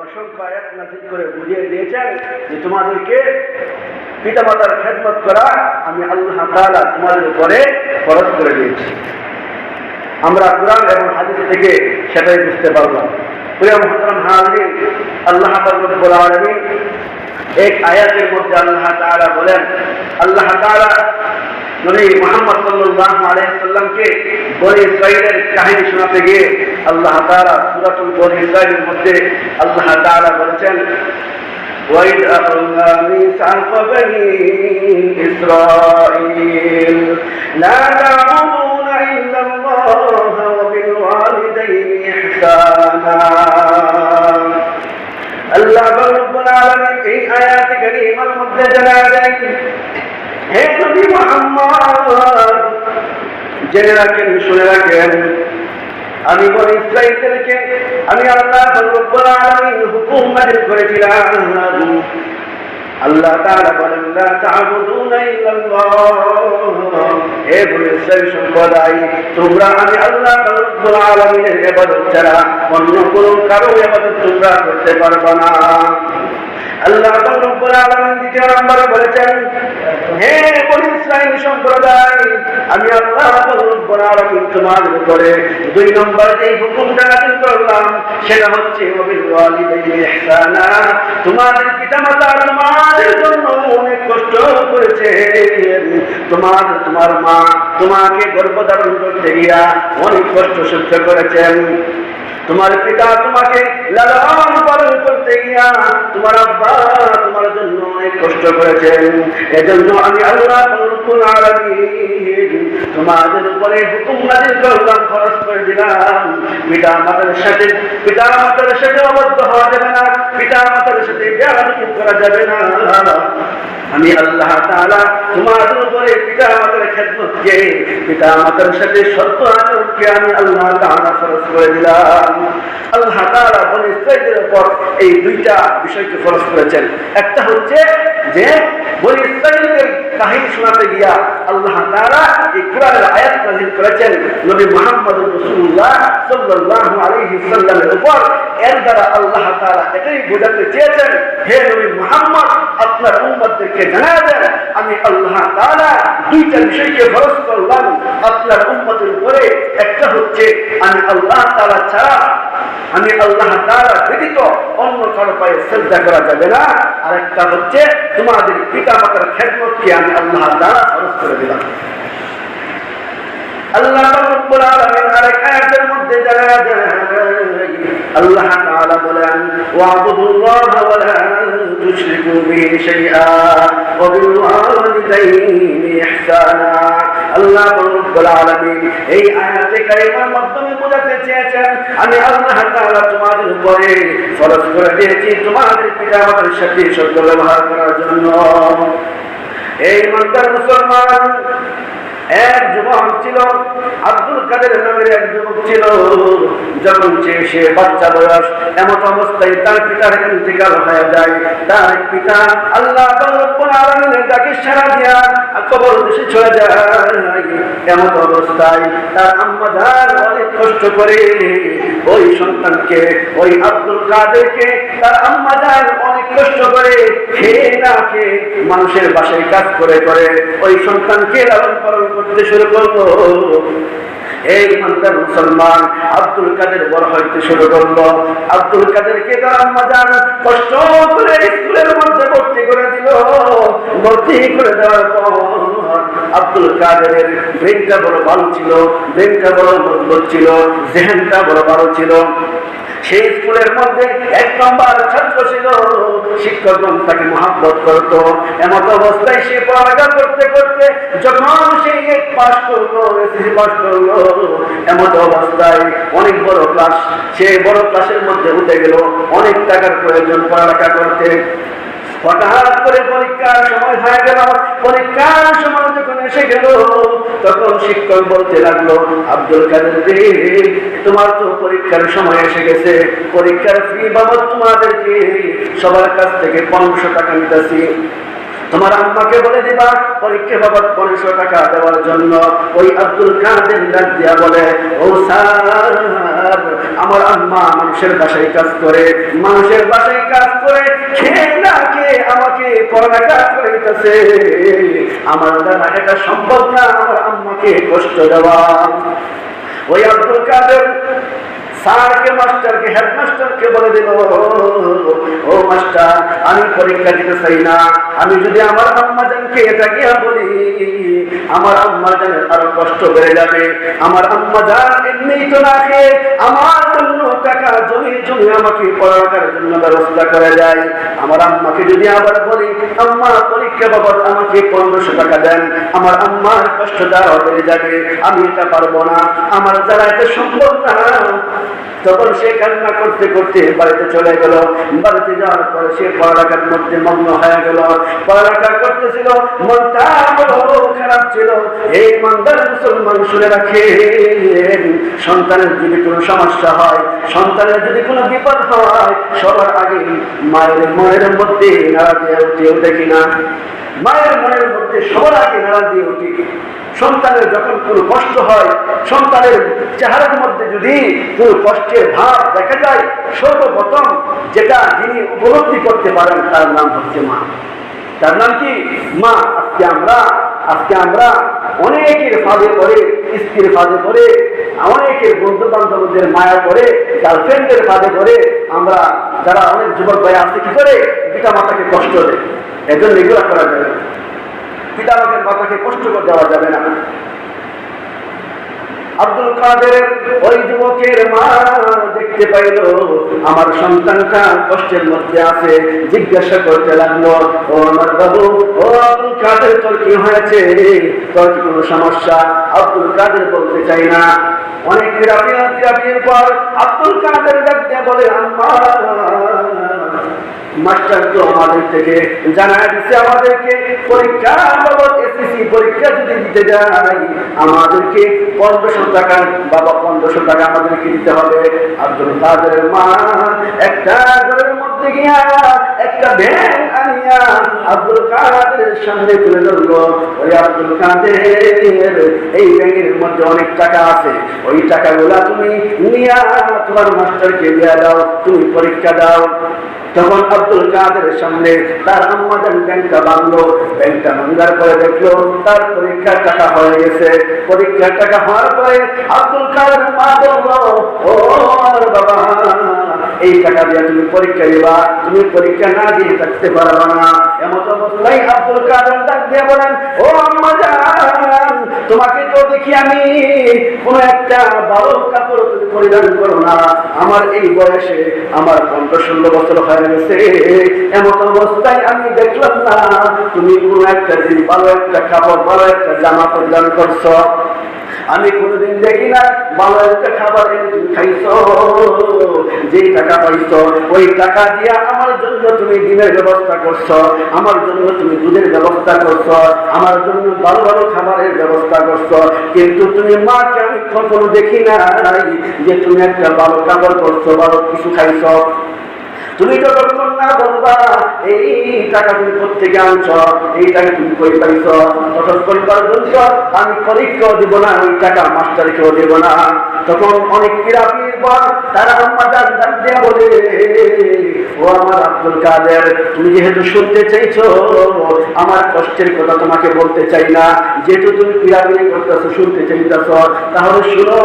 অসংখ্য আয়াত নাযিল করে বুঝিয়ে দিয়েছেন যে তোমাদেরকে পিতামাতার খেদমত করা আমি আল্লাহ তাআলা তোমাদের উপরে ফরজ করে দিয়েছি। আমরা কুরআন এবং হাদিস থেকে সেটাই বুঝতে পারলাম। প্রিয় মুহতারাম হাজিরিন, আল্লাহ রব্বুল আলামিন এক আয়াতের মধ্যে আল্লাহ তাআলা বলেন, আল্লাহ তাআলা নবী মুহাম্মদ সাল্লাল্লাহু আলাইহি ওয়াসাল্লামকে বনী ইসরাঈলের কাহিনী শোনাতে গিয়ে আল্লাহ তাআলা সূরাতুল বনী ইসরাঈলের মধ্যে আল্লাহ তাআলা বলেছেন, وَإِذْ أَخَذْنَا مِيثَاقَ بَنِي إِسْرَائِيلَ لَا تَعْبُدُونَ إِلَّا اللَّهَ وَبِالْوَالِدَيْنِ إِحْسَانًا। আল্লাহ রাব্বুল আলামিন এই আয়াত কারীমার মধ্যে জানালেন, হে নবী মুহাম্মদ, জেনে রাখেন, শুনে রাখেন, আমি বনী ইসরাঈলকে আমি আল্লাহ রাব্বুল আলামিন হুকুম নাযিল করেছিলাম। আল্লাহ তাআলা বলেন, লা তা'বুদুনা ইল্লাল্লাহ, হে বনী ইসরাঈল সম্প্রদায়, তোমরা আমি আল্লাহ রাব্বুল আলামিনের ইবাদত ছাড়া অন্য কোনো কারো ইবাদত তোমরা করতে পারবে না। আল্লাহ রাব্বুল আলামিন দ্বিতীয় নম্বরে বলেছেন, হে বনী ইসরাঈল সম্প্রদায়, আমি আল্লাহ রাব্বুল আলামিন তোমাদের উপরে দুই নম্বর যে হুকুমটা নাযিল করলাম সেটা হচ্ছে ওয়াবিল ওয়ালিদাইনি ইহসানা। তোমাদের পিতামাতা তোমাদের জন্য অনেক কষ্ট করেছে, তোমার মা তোমাকে গর্ভধারণ করতে গিয়া অনেক কষ্ট সহ্য করেছেন, তোমার পিতা তোমাকে লালন পালন করতে গিয়া তোমার আব্বা তোমার জন্য অনেক কষ্ট করেছেন। এজন্য আমি আল্লাহ রাব্বুল আলামিন তোমাদের উপরে হুকুম নাযিল করলাম, ফরজ করে দিলাম, পিতা মাতার সাথে অবাধ্য হওয়া যাবে না, পিতা মাতার সাথে বেয়াদবি করা যাবে না। আমি আল্লাহ তাআলা তোমাদের উপরে পিতা মাতার খেদমতকে, পিতা মাতার সাথে সত্য আচরণকে আমি আল্লাহ তাআলা ফরজ করে দিলাম। আল্লাহ তাআলা বনী ইসরাঈলের উপর এই দুইটা বিষয়কে ফরজ করেছেন। একটা হচ্ছে যে বনী ইসরাঈলের কাহিনী শোনাতে গিয়া আল্লাহ তাআলা এই কুরআনের আয়াত নাযিল করেছেন নবী মুহাম্মদ রাসূলুল্লাহ সাল্লাল্লাহু আলাইহি ওয়াসাল্লামের উপর। এর দ্বারা আল্লাহ তাআলা এটাই বোঝাতে চেয়েছেন, হে নবী মুহাম্মদ, আপনার উম্মতদেরকে জানায় দেন আমি আল্লাহ তাআলা দুইটা বিষয়কে ফরজ করলাম আপনার উম্মতের উপরে। একটা হচ্ছে আমি আল্লাহ তাআলা ছাড়া, আমি আল্লাহ তাআলা ব্যতীত অন্য কারো পায়ে সিজদা করা যাবে না। আর একটা হচ্ছে তোমাদের পিতা মাতার খেদমতকে আমি আল্লাহ তাআলা ফরজ করে দিলাম। আল্লাহ রাব্বুল আলামিন আরেক আয়াতের মধ্যে জানায় দেন, আল্লাহ তাআলা বলেন, ওয়া'বুদুল্লাহা ওয়া লা তুশরিকু বিহি শাইআ ওয়া বিল ওয়ালিদাইনি ইহসানা। আল্লাহ রাব্বুল আলামিন এই আয়াতে কারিমার মাধ্যমে বোঝাতে চেয়েছেন আমি আল্লাহ তাআলা তোমাদের উপরে ফরজ করে দিয়েছি তোমাদের পিতামাতার সাথে সৎ ব্যবহার করার জন্য। এই মন্দার মুসলমান এক যুবক ছিল, আব্দুল কাদের নামের এক যুবক ছিল। যখন সে বাচ্চা বয়স, এমন অবস্থায় তার পিতার ইন্তেকাল হয়ে যায়। তার পিতা আল্লাহ রাব্বুল আলামিনের ডাকে সাড়া দিয়া কবর দেশে চলে যায়। এমন অবস্থায় তার আম্মা জান অনেক কষ্ট করে ওই সন্তানকে, ওই আব্দুল কাদেরকে তার আম্মা জান অনেক কষ্ট করে খেয়ে না খেয়ে মানুষের বাসায় কাজ করে ওই সন্তানকে লালন পালন করতে শুরু করলো। এই ইমানদার মুসলমান আব্দুল কাদের বড় হইতে শুরু করলো। আব্দুল কাদেরকে তার আম্মা জান কষ্ট করে স্কুলের মধ্যে ভর্তি করে দিল। ভর্তি করে দেওয়ার পর আব্দুল কাদেরের ব্রেনটা বড় ভালো ছিল, ব্রেনটা বড় মজবুত ছিল, জেহেনটা বড় ভালো ছিল। সেই স্কুলের মধ্যে এক নম্বর ছাত্র ছিল, শিক্ষকগণ তাকে মহব্বত করত। এমন অবস্থায় সে পড়ালেখা করতে করতে যখন সে পাস করলো, এসএসসি পাস করলো, এমন অবস্থায় অনেক বড় ক্লাস, সে বড় ক্লাসের মধ্যে উঠে গেল। অনেক টাকার প্রয়োজন পড়ালেখা করতে। হঠাৎ করে পরীক্ষার সময় হয়ে গেল। পরীক্ষার সময় যখন এসে গেল তখন শিক্ষক বলতে লাগলো, আব্দুল কাদের রে, তোমার তো পরীক্ষার সময় এসে গেছে, পরীক্ষার ফি বাবদ তোমাদেরকে সবার কাছ থেকে 500 টাকা নিতেছি। তোমার আম্মাকে বলে দিবা পরীক্ষা বাবদ 500 টাকা দেওয়ার জন্য। ওই আব্দুল কাদের ডাক দিয়া বলে, ও স্যার, আমার আম্মা মানুষের বাসায় কাজ করে, মানুষের বাসায় কাজ করে খেয়ে না খেয়ে আমাকে পড়ালেখা করাইতেছে। আমার দ্বারা এটা সম্ভব না আমার আম্মাকে কষ্ট দেওয়া। ওই আব্দুল কাদের স্যারকে, মাস্টারকে, হেডমাস্টারকে বলে দিল, ও মাস্টার, আমি পরীক্ষা দিতে চাই না। আমি যদি আমার আম্মাজানকে এটা গিয়া বলি, আমার আম্মাজানের আরো কষ্ট বেড়ে যাবে। আমার আম্মাজান এমনিই তো না খেয়ে আমার জন্য টাকা জমি জমি আমাকে পড়ালেখার জন্য ব্যবস্থা করে দেয়। আমার আম্মাকে যদি আবার বলি, আম্মা পরীক্ষা বাবদ আমাকে 1500 টাকা দেন, আমার আম্মার কষ্টটা বেড়ে যাবে। আমি এটা পারবো না, আমার দ্বারা এটা সম্ভব না। তখন সে কান্না করতে করতে বাড়িতে চলে গেল। বাড়িতে যাওয়ার পরে সে পড়ালেখার মধ্যে মগ্ন হয়ে গেল। পড়ালেখা করতেছিল, মনটা খারাপ ছিল। এই মন্দার মুসলমান শুনে রাখে, সন্তানের যদি কোনো সমস্যা হয়, সন্তানের যদি কোনো বিপদ হয়, সবার আগে মায়ের মনের মধ্যে নাড়া দিয়ে উঠেও দেখি না, মায়ের মনের মধ্যে সবার আগে নাড়া দিয়ে উঠি। সন্তানের যখন কোনো কষ্ট হয়, সন্তানের চেহারার মধ্যে যদি কোনো কষ্টের ভাব দেখা যায়, সর্বপ্রথম যেটা যিনি উপলব্ধি করতে পারেন তার নাম হচ্ছে মা। তার নাম কি? মা। আজকে আমরা অনেকের ফাঁদে পড়ে, স্ত্রীর ফাঁদে পড়ে, অনেকের বন্ধু বান্ধবদের মায়া করে, গার্লফ্রেন্ডের ফাঁদে পড়ে আমরা যারা অনেক যুবক ভাই আছে কি করে পিতা মাতাকে কষ্ট দেয়। এজন্য এগুলো করা যাবে না, পিতা মাতাকে কষ্ট দেওয়া যাবে না। আব্দুল কাদের ওই যুবকের মা দেখতে পাইল আমার সন্তানটা কষ্টের মধ্যে আছে, জিজ্ঞাসা করতে লাগলো, ও আমার বাবু, ও আব্দুল কাদের, তোর কি হয়েছে? তোর কি কোনো সমস্যা? আব্দুল কাদের বলতে চাই না। অনেক থেরাপির পর আব্দুল কাদের ডাক দিয়ে বলে, আম্মা, মাস্টার তো আমাদের থেকে জানায় দিচ্ছে আমাদেরকে পরীক্ষা বাবদ এসএসসি পরীক্ষা যদি দিতে যাই আমাদেরকে 1500 টাকা, বাবা 1500 টাকা আমাদেরকে দিতে হবে। আব্দুল কাদের মা একটা ঘরের মধ্যে গিয়া একটা ব্যাগ আনিয়া আব্দুল কাদের সামনে তুলে ধরলো। ওই আব্দুল কাদের, এই ব্যাগের মধ্যে অনেক টাকা আছে, ওই টাকাগুলা তুমি নিয়া তোমার মাস্টারকে দিয়ে দাও, তুমি পরীক্ষা দাও। তখন আব্দুল কাদের সামনে তার আম্মাজান ব্যাংকটা বাঁধলো। ব্যাংকটা ভাঙার পরে দেখলো তার পরীক্ষার টাকা হয়ে গেছে। পরীক্ষার টাকা হওয়ার পরে আব্দুল কাদের মা বললো, ও বাবা, এই টাকা দিয়ে তুমি পরীক্ষা দিবা, তুমি পরীক্ষা না দিয়ে থাকতে পারবা না। এমন অবস্থায় আব্দুল কাদের ডাক দিয়ে বলেন, ও আম্মাজান, তোমাকে তো দেখি আমি কোনো একটা ভালো কাপড় তুমি পরিধান করো না। আমার এই বয়সে আমার 15-16 বছর হয়ে গেছে, এমন অবস্থায় আমি দেখলাম না তুমি কোনো একটা দিন ভালো একটা কাপড়, ভালো একটা জামা পরিধান করছো। আমি কোনোদিন দেখি না ভালো একটা খাবার এনে তুমি খাইছো। যেই টাকা পাইছো ওই টাকা দিয়া আমার জন্য তুমি ডিমের ব্যবস্থা করছো, আমার জন্য তুমি দুধের ব্যবস্থা করছো, আমার জন্য ভালো ভালো খাবারের ব্যবস্থা করছো। কিন্তু তুমি মাকে আমি কখনো দেখি না যে তুমি একটা ভালো খাবার করছো, ভালো কিছু খাইছো। তুমি যতক্ষণ না বলবা এই টাকা তুমি কোথেকে আনছ, এই টাকা তুমি কই পাইছ, ততক্ষণ পর্যন্ত আমি পরীক্ষাও দিব না, ওই টাকা মাস্টারকেও দেব না। তখন অনেক পিরাপির পর তারা আম্মাজান ডাক দিয়ে বলে, ও আমার আব্দুল কাদের, তুমি যেহেতু শুনতে চাইছো আমার কষ্টের কথা তোমাকে বলতে চাই না, যেহেতু তুমি পিরাপিরি করতেছো, শুনতে চাইতেছ, তাহলে শুনো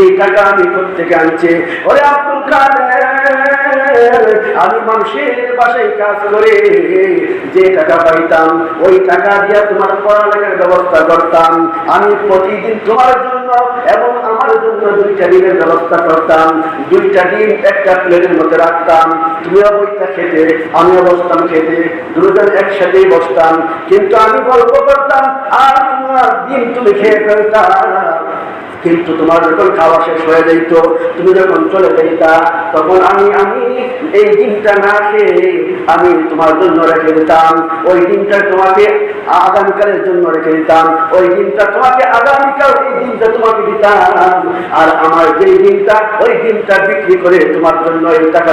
এই টাকা আমি কোথেকে আনছি। ওরে আব্দুল কাদের, আমি মানুষের বাসায় কাজ করে যে টাকা পাইতাম ওই টাকা দিয়ে তোমার পড়ালেখার ব্যবস্থা করতাম। আমি প্রতিদিন তোমার জন্য এবং আমার জন্য 2টা ডিমের ব্যবস্থা করতাম। 2টা ডিম একটা প্লেটের মধ্যে রাখতাম, তুমিও বইটা খেতে, আমিও বসতাম খেতে, দুজন একসাথেই বসতাম। কিন্তু আমি গল্প করতাম আর তোমার ডিম তুমি খেয়ে ফেলতাম। কিন্তু তোমার যখন খাওয়া শেষ হয়ে যাইত, তুমি যখন চলে যাইতা, তখন আমি এই দিনটা না খেয়ে আমি তোমার জন্য রেখে দিতাম। ওই দিনটা তোমাকে আগামীকালের জন্য রেখে দিতাম, ওই দিনটা তোমাকে আগামীকাল এই দিনটা তোমাকে দিতাম। আর আমার যেই দিনটা, ওই দিনটা বিক্রি করে তোমার জন্য এই টাকা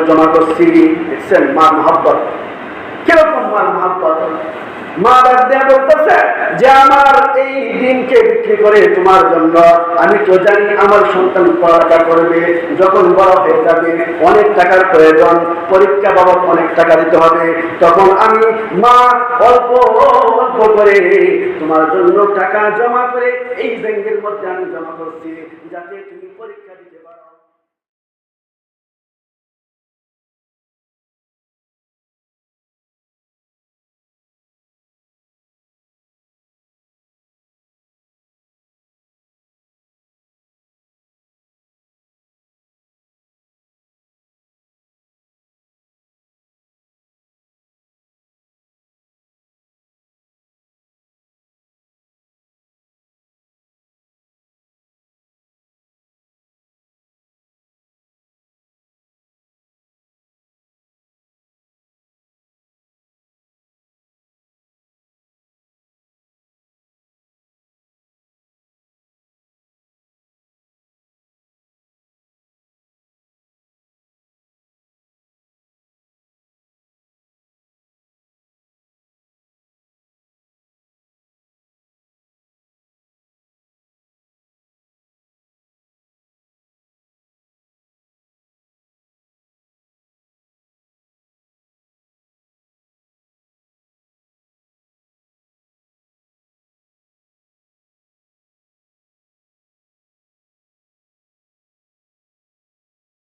জমা করছি। দেখছেন মা মহব্বত, কিরকম মার মহব্বত। মা ডাক দিয়ে বলতেছে যে আমার এই দিনকে বিক্রি করে তোমার জন্য, আমি তো জানি আমার সন্তান পড়ালেখা করবে, যখন বড় হয়ে যাবে অনেক টাকার প্রয়োজন, পরীক্ষা বাবদ অনেক টাকা দিতে হবে, তখন আমি মা অল্প অল্প করে তোমার জন্য টাকা জমা করে এই ব্যাংকের মধ্যে আমি জমা করছি, যাতে তুমি